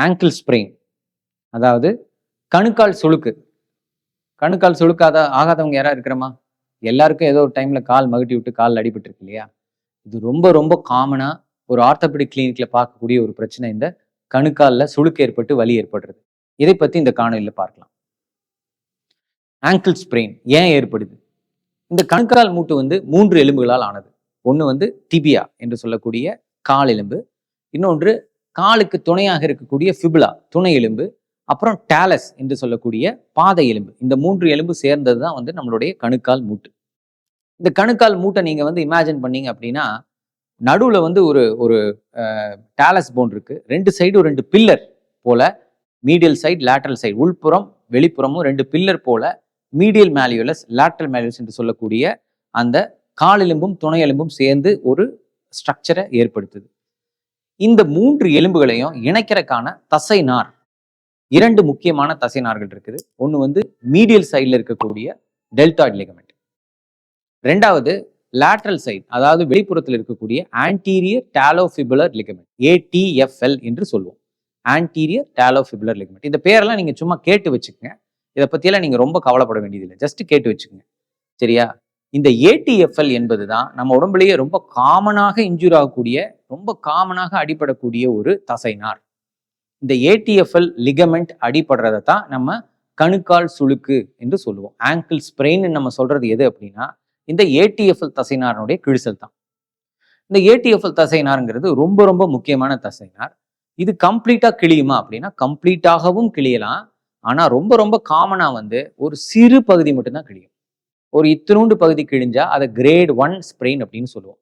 Angle sprain, அதாவது கணுக்கால் சுளுக்கு. கணுக்கால் சுளுக்கு ஆகாதவங்க யாரா இருக்கிறோமா? எல்லாருக்கும் ஏதோ ஒரு டைம்ல கால் மகட்டி விட்டு கால் அடிபட்டு இருக்கு இல்லையா? இது ரொம்ப ரொம்ப காமனா ஒரு ஆர்த்தோபெடிக் கிளினிக்ல பார்க்கக்கூடிய ஒரு பிரச்சனை. இந்த கணுக்கால்ல சுளுக்கு ஏற்பட்டு வலி ஏற்படுறது. இதை பத்தி இந்த காணொலியில பார்க்கலாம். ஆங்கிள் ஸ்ப்ரெயின் ஏன் ஏற்படுது? இந்த கணுக்கால் மூட்டு வந்து 3 எலும்புகளால் ஆனது. ஒன்று வந்து டிபியா என்று சொல்லக்கூடிய கால் எலும்பு, இன்னொன்று காலுக்கு துணையாக இருக்கக்கூடிய ஃபிபுலா துணை எலும்பு, அப்புறம் டாலஸ் என்று சொல்லக்கூடிய பாதை எலும்பு. இந்த 3 எலும்பு சேர்ந்தது தான் வந்து நம்மளுடைய கணுக்கால் மூட்டு. இந்த கணுக்கால் மூட்டை நீங்க வந்து இமேஜின் பண்ணீங்க அப்படின்னா, நடுவுல வந்து ஒரு ஒரு டாலஸ் போன் இருக்கு. 2 சைடும் 2 பில்லர் போல, மீடியல் சைடு லேட்டரல் சைடு, உள்புறம் வெளிப்புறமும் 2 பில்லர் போல மீடியல் மேலியுலஸ் லேட்டரல் மேலியுலஸ் என்று சொல்லக்கூடிய அந்த கால் எலும்பும் துணை எலும்பும் சேர்ந்து ஒரு ஸ்ட்ரக்சரை ஏற்படுத்துது. இந்த 3 எலும்புகளையும் இணைக்கிறதுக்கான தசை நார், 2 முக்கியமான தசை நார்கள் இருக்குது. ஒன்று வந்து மீடியல் சைடில் இருக்கக்கூடிய டெல்டாய்ட் லிகமெண்ட், ரெண்டாவது லேட்டரல் சைடு அதாவது வெளிப்புறத்தில் இருக்கக்கூடிய ஆன்டீரியர் டாலோஃபிபுலர் லிகமெண்ட், ATFL என்று சொல்லுவோம். Anterior talofibular ligament. இந்த பேரெல்லாம் நீங்க சும்மா கேட்டு வச்சுக்கோங்க. இதை பத்தியெல்லாம் நீங்க ரொம்ப கவலைப்பட வேண்டியதில்லை, ஜஸ்ட் கேட்டு வச்சுக்கோங்க, சரியா? இந்த ATFL என்பது தான் நம்ம உடம்புலேயே ரொம்ப காமனாக இன்ஜூர் ஆகக்கூடிய, ரொம்ப காமனாக அடிபடக்கூடிய ஒரு தசைநார். இந்த ATFL லிகமெண்ட் அடிபடுறதை தான் நம்ம கணுக்கால் சுளுக்கு என்று சொல்லுவோம். ஆங்கிள் ஸ்ப்ரெயின் நம்ம சொல்றது எது அப்படின்னா, இந்த ATFL தசைநாரனுடைய கிழிசல் தான். இந்த ATFL தசைநாருங்கிறது ரொம்ப ரொம்ப முக்கியமான தசைநார். இது கம்ப்ளீட்டா கிழியுமா அப்படின்னா, கம்ப்ளீட்டாகவும் கிழியலாம். ஆனா ரொம்ப ரொம்ப காமனா வந்து ஒரு சிறு பகுதி மட்டும்தான் கிழியும். ஒரு இத்தினூண்டு பகுதி கிழிஞ்சா அதை கிரேட் 1 ஸ்ப்ரெயின் அப்படின்னு சொல்லுவோம்.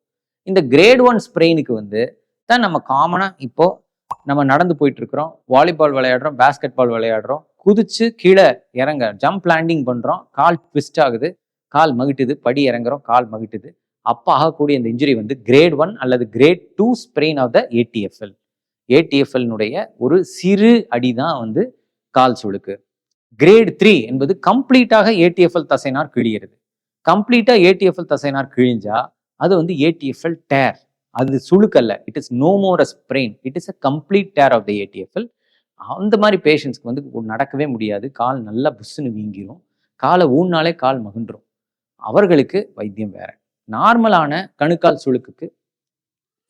இந்த கிரேட் 1 ஸ்ப்ரெயினுக்கு வந்து தான் நம்ம காமனா இப்போ நம்ம நடந்து போயிட்டு இருக்கிறோம், வாலிபால் விளையாடுறோம், பேஸ்கெட் பால் விளையாடுறோம், குதிச்சு கீழே இறங்க ஜம்ப் லேண்டிங் பண்றோம், கால் ட்விஸ்ட் ஆகுது, கால் மகிட்டுது, படி இறங்குறோம், கால் மகிட்டுது. அப்போ ஆகக்கூடிய இந்த இன்ஜுரி வந்து கிரேட் 1 அல்லது grade 2 sprain of the ATFL. ATFL-னுடைய ஒரு சிறு அடிதான் வந்து கால் சுளுக்கு. கிரேட் 3 என்பது கம்ப்ளீட்டாக ATFL தசைநார் கிழிகிறது. கம்ப்ளீட்டா ATFL தசைநார் கிழிஞ்சா அது வந்து ATFL டேர். அது சுளுக்கல்ல, it is no more a sprain, it is a complete tear of the ATFL. அந்த மாதிரி பேஷண்ட்ஸ்க்கு வந்து நடக்கவே முடியாது, கால் நல்லா புஷ்ஷுன்னு வீங்கிரும், காலை ஊன்னாலே கால் மகுன்றும். அவர்களுக்கு வைத்தியம் வேற. நார்மலான கணுக்கால் சுளுக்குக்கு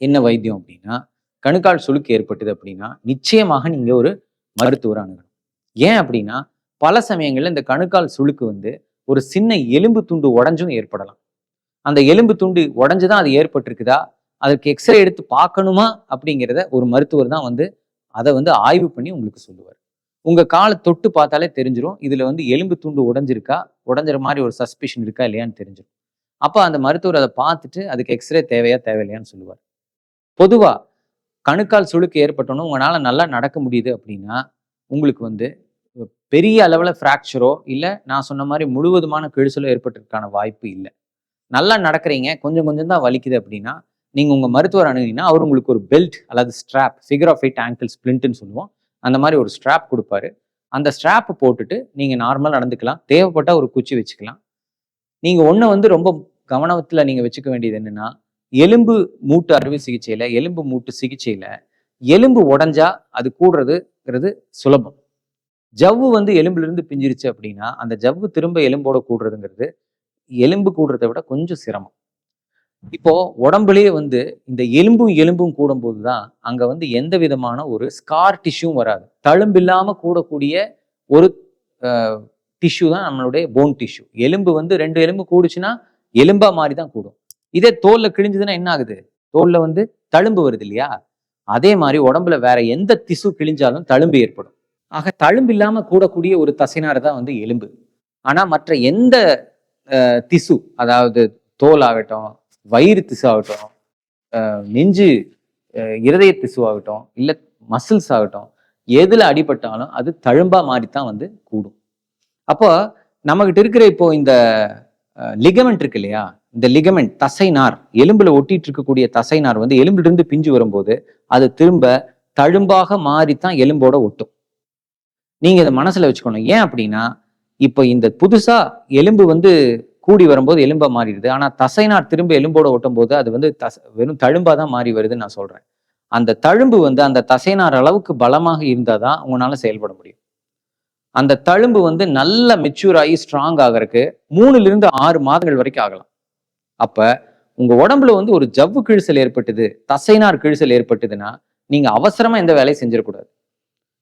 என்ன வைத்தியம் அப்படின்னா, கணுக்கால் சுளுக்கு ஏற்பட்டது அப்படின்னா நிச்சயமாக நீங்க ஒரு மருத்துவரை அணுகணும். ஏன் அப்படின்னா, பல சமயங்கள்ல இந்த கணுக்கால் சுளுக்கு வந்து ஒரு சின்ன எலும்பு துண்டு உடஞ்சும் ஏற்படலாம். அந்த எலும்பு துண்டு உடஞ்சுதான் அது ஏற்பட்டிருக்குதா, அதுக்கு எக்ஸ்ரே எடுத்து பார்க்கணுமா அப்படிங்கிறத ஒரு மருத்துவர் தான் வந்து அதை வந்து ஆய்வு பண்ணி உங்களுக்கு சொல்லுவார். உங்க காலை தொட்டு பார்த்தாலே தெரிஞ்சிடும், இதுல வந்து எலும்பு துண்டு உடஞ்சிருக்கா, உடஞ்சிற மாதிரி ஒரு சஸ்பிஷன் இருக்கா இல்லையான்னு தெரிஞ்சிடும். அப்போ அந்த மருத்துவர் அதை பார்த்துட்டு அதுக்கு எக்ஸ்ரே தேவையா தேவையில்லையான்னு சொல்லுவார். பொதுவா கணுக்கால் சுளுக்கு ஏற்பட்டோன்னு உங்களால நல்லா நடக்க முடியுது அப்படின்னா, உங்களுக்கு வந்து பெரிய அளவுல ஃப்ராக்சரோ இல்லை நான் சொன்ன மாதிரி முழுவதுமான கிழிசலோ ஏற்பட்டிருக்கான வாய்ப்பு இல்லை. நல்லா நடக்கிறீங்க, கொஞ்சம் கொஞ்சம் தான் வலிக்குது அப்படின்னா, நீங்க உங்க மருத்துவர் அணுகினீங்கன்னா அவர் உங்களுக்கு ஒரு பெல்ட் அல்லது ஸ்ட்ராப், ஃபிகர் ஆஃப் 8 ஆங்கிள் ஸ்பிளிண்ட்னு சொல்லுவோம், அந்த மாதிரி ஒரு ஸ்ட்ராப் கொடுப்பாரு. அந்த ஸ்ட்ராப் போட்டுட்டு நீங்க நார்மலா நடந்துக்கலாம், தேவைப்பட்டா ஒரு குச்சி வச்சுக்கலாம். நீங்க ஒண்ணு வந்து ரொம்ப கவனத்துல நீங்க வச்சுக்க வேண்டியது என்னன்னா, எலும்பு மூட்டு அறுவை சிகிச்சையில, எலும்பு மூட்டு சிகிச்சையில எலும்பு உடைஞ்சா அது கூடுறதுங்கிறது சுலபம். ஜவ்வு வந்து எலும்புல இருந்து பிஞ்சிருச்சு அப்படின்னா அந்த ஜவ்வு திரும்ப எலும்போட கூடுறதுங்கிறது எலும்பு கூடுறதை விட கொஞ்சம் சிரமம். இப்போ உடம்புலயே வந்து இந்த எலும்பும் எலும்பும் கூடும் போதுதான் அங்க வந்து எந்த விதமான ஒரு ஸ்கார் டிஷ்யூவும் வராது. தழும்பு இல்லாம கூடக்கூடிய ஒரு டிஷ்யூ தான் நம்மளுடைய போன் டிஷ்யூ. எலும்பு வந்து 2 எலும்பு கூடுச்சுன்னா எலும்பா மாதிரி தான் கூடும். இதே தோல்ல கிழிஞ்சதுன்னா என்ன ஆகுது? தோல்ல வந்து தழும்பு வருது இல்லையா? அதே மாதிரி உடம்புல வேற எந்த திசு கிழிஞ்சாலும் தழும்பு ஏற்படும். ஆக தழும்பு இல்லாம கூடக்கூடிய ஒரு தசைநார் தான் வந்து எலும்பு. ஆனா மற்ற எந்த திசு, அதாவது தோல் ஆகட்டும், வயிறு திசு ஆகட்டும், நெஞ்சு இருதய திசு ஆகட்டும், இல்ல மசில்ஸ் ஆகட்டும், எதுல அடிபட்டாலும் அது தழும்பா மாறித்தான் வந்து கூடும். அப்போ நம்மகிட்ட இருக்கிற இப்போ இந்த லிகமெண்ட் இருக்கு இல்லையா, இந்த லிகமெண்ட் தசைநார், எலும்புல ஒட்டிட்டு இருக்கக்கூடிய தசைநார் வந்து எலும்புல இருந்து பிஞ்சு வரும்போது அது திரும்ப தழும்பாக மாறித்தான் எலும்போட ஒட்டும். நீங்க இதை மனசுல வச்சுக்கணும். ஏன் அப்படின்னா, இப்போ இந்த புதுசா எலும்பு வந்து கூடி வரும்போது எலும்பா மாறிடுது, ஆனா தசைநார் திரும்ப எலும்போட ஒட்டும் போது அது வந்து வெறும் தழும்பா தான் மாறி வருதுன்னு நான் சொல்றேன். அந்த தழும்பு வந்து அந்த தசைநார் அளவுக்கு பலமாக இருந்தால் தான் உங்களால செயல்பட முடியும். அந்த தழும்பு வந்து நல்ல மெச்சூர் ஆகி ஸ்ட்ராங் ஆகிறதுக்கு 3 to 6 மாதங்கள் வரைக்கும் ஆகலாம். அப்ப உங்க உடம்புல வந்து ஒரு ஜவ்வு கிழிசல் ஏற்பட்டது, தசைநார் கிழிசல் ஏற்பட்டதுன்னா நீங்க அவசரமா எந்த வேலையும் செஞ்சிடக்கூடாது.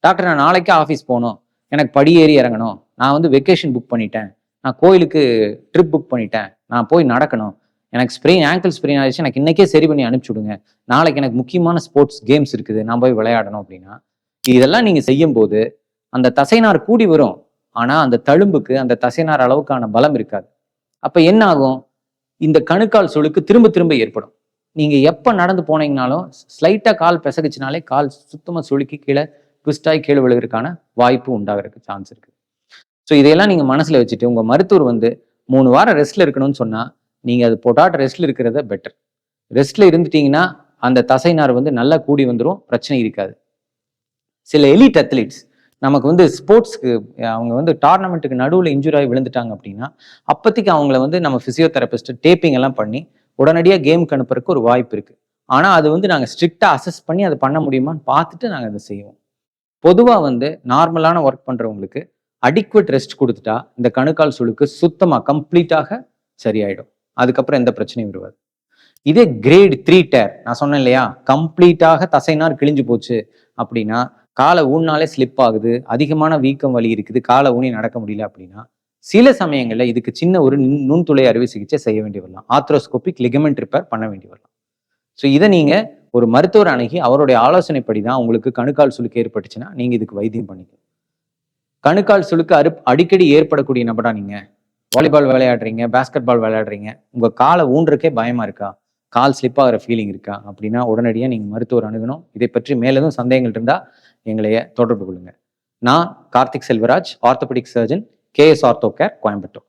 டாக்டர் நான் நாளைக்கே ஆஃபீஸ் போகணும், எனக்கு படி ஏறி இறங்கணும், நான் வந்து வெக்கேஷன் புக் பண்ணிட்டேன், நான் கோயிலுக்கு ட்ரிப் புக் பண்ணிட்டேன், நான் போய் நடக்கணும், எனக்கு ஆங்கிள் ஸ்ப்ரெயின் ஆயிடுச்சு, எனக்கு இன்னைக்கே சரி பண்ணி அனுப்பிச்சு விடுங்க, நாளைக்கு எனக்கு முக்கியமான ஸ்போர்ட்ஸ் கேம்ஸ் இருக்குது, நான் போய் விளையாடணும் அப்படின்னா இதெல்லாம் நீங்க செய்யும் போது அந்த தசைநார் கூடி வரும். ஆனா அந்த தழும்புக்கு அந்த தசைநார் அளவுக்கான பலம் இருக்காது. அப்ப என்ன ஆகும்? இந்த கணுக்கால் சுளுக்கு திரும்ப திரும்ப ஏற்படும். நீங்க எப்ப நடந்து போனீங்கனாலும் ஸ்லைட்டா கால் பிசகுச்சுனாலே கால் சுத்தமா சுளுக்கி கீழே ட்விஸ்ட் ஆகி கீழே விழுகிறதுக்கான வாய்ப்பு உண்டாகிறதுக்கு சான்ஸ் இருக்கு. ஸோ இதையெல்லாம் நீங்க மனசுல வச்சுட்டு உங்க மருத்துவர் வந்து 3 வாரம் ரெஸ்ட்ல இருக்கணும்னு சொன்னா நீங்க அது போட்டாட் ரெஸ்ட்ல இருக்கிறத பெட்டர். ரெஸ்ட்ல இருந்துட்டீங்கன்னா அந்த தசைநார் வந்து நல்லா கூடி வந்துடும், பிரச்சனை இருக்காது. சில எலிட் அத்லீட்ஸ் நமக்கு வந்து ஸ்போர்ட்ஸ்க்கு அவங்க வந்து டோர்னமெண்ட்டுக்கு நடுவில் இன்ஜுரி ஆகி விழுந்துட்டாங்க அப்படின்னா அப்போதைக்கு அவங்கள வந்து நம்ம பிசியோதெரபிஸ்ட் டேப்பிங் எல்லாம் பண்ணி உடனடியாக கேமுக்கு அனுப்புறதுக்கு ஒரு வாய்ப்பு இருக்கு. ஆனால் அது வந்து நாங்கள் ஸ்ட்ரிக்டா அசஸ் பண்ணி அதை பண்ண முடியுமான்னு பார்த்துட்டு நாங்கள் அதை செய்வோம். பொதுவாக வந்து நார்மலான ஒர்க் பண்றவங்களுக்கு அடிக்வெட் ரெஸ்ட் கொடுத்துட்டா இந்த கணுக்கால் சுளுக்கு சுத்தமாக கம்ப்ளீட்டாக சரியாயிடும். அதுக்கப்புறம் எந்த பிரச்சனையும் வருவாது. இதே கிரேட் 3 டேர் நான் சொன்னேன் இல்லையா, கம்ப்ளீட்டாக தசைநார் கிழிஞ்சு போச்சு அப்படின்னா காலை ஊனாலே ஸ்லிப் ஆகுது, அதிகமான வீக்கம் வலி இருக்குது, காலை ஊனி நடக்க முடியல அப்படின்னா சில சமயங்கள்ல இதுக்கு சின்ன ஒரு நுண்துளை அறுவை சிகிச்சை செய்ய வேண்டி வரலாம். ஆர்த்ரோஸ்கோபிக் லிகமெண்ட் ரிப்பேர் பண்ண வேண்டி வரலாம். ஸோ இதை நீங்க ஒரு மருத்துவர் அணுகி அவருடைய ஆலோசனைப்படி தான் உங்களுக்கு கணுக்கால் சுளுக்கு ஏற்பட்டுச்சுன்னா நீங்க இதுக்கு வைத்தியம் பண்ணிக்கணும். கணுக்கால் சுளுக்கு அடிக்கடி ஏற்படக்கூடிய நபரா நீங்க வாலிபால் விளையாடுறீங்க, பாஸ்கெட் பால் விளையாடுறீங்க, உங்க காலை ஊன்றக்கே பயமா இருக்கா, கால் ஸ்லிப் ஆகிற ஃபீலிங் இருக்கா அப்படின்னா உடனடியாக நீங்க மருத்துவர் அணுகணும். இதை பற்றி மேலும் சந்தேகங்கள் இருந்தா எங்களைய தொடர்பு கொள்ளுங்க. நான் Karthik Selvaraj, orthopaedic surgeon, KS ortho care, Coimbatore.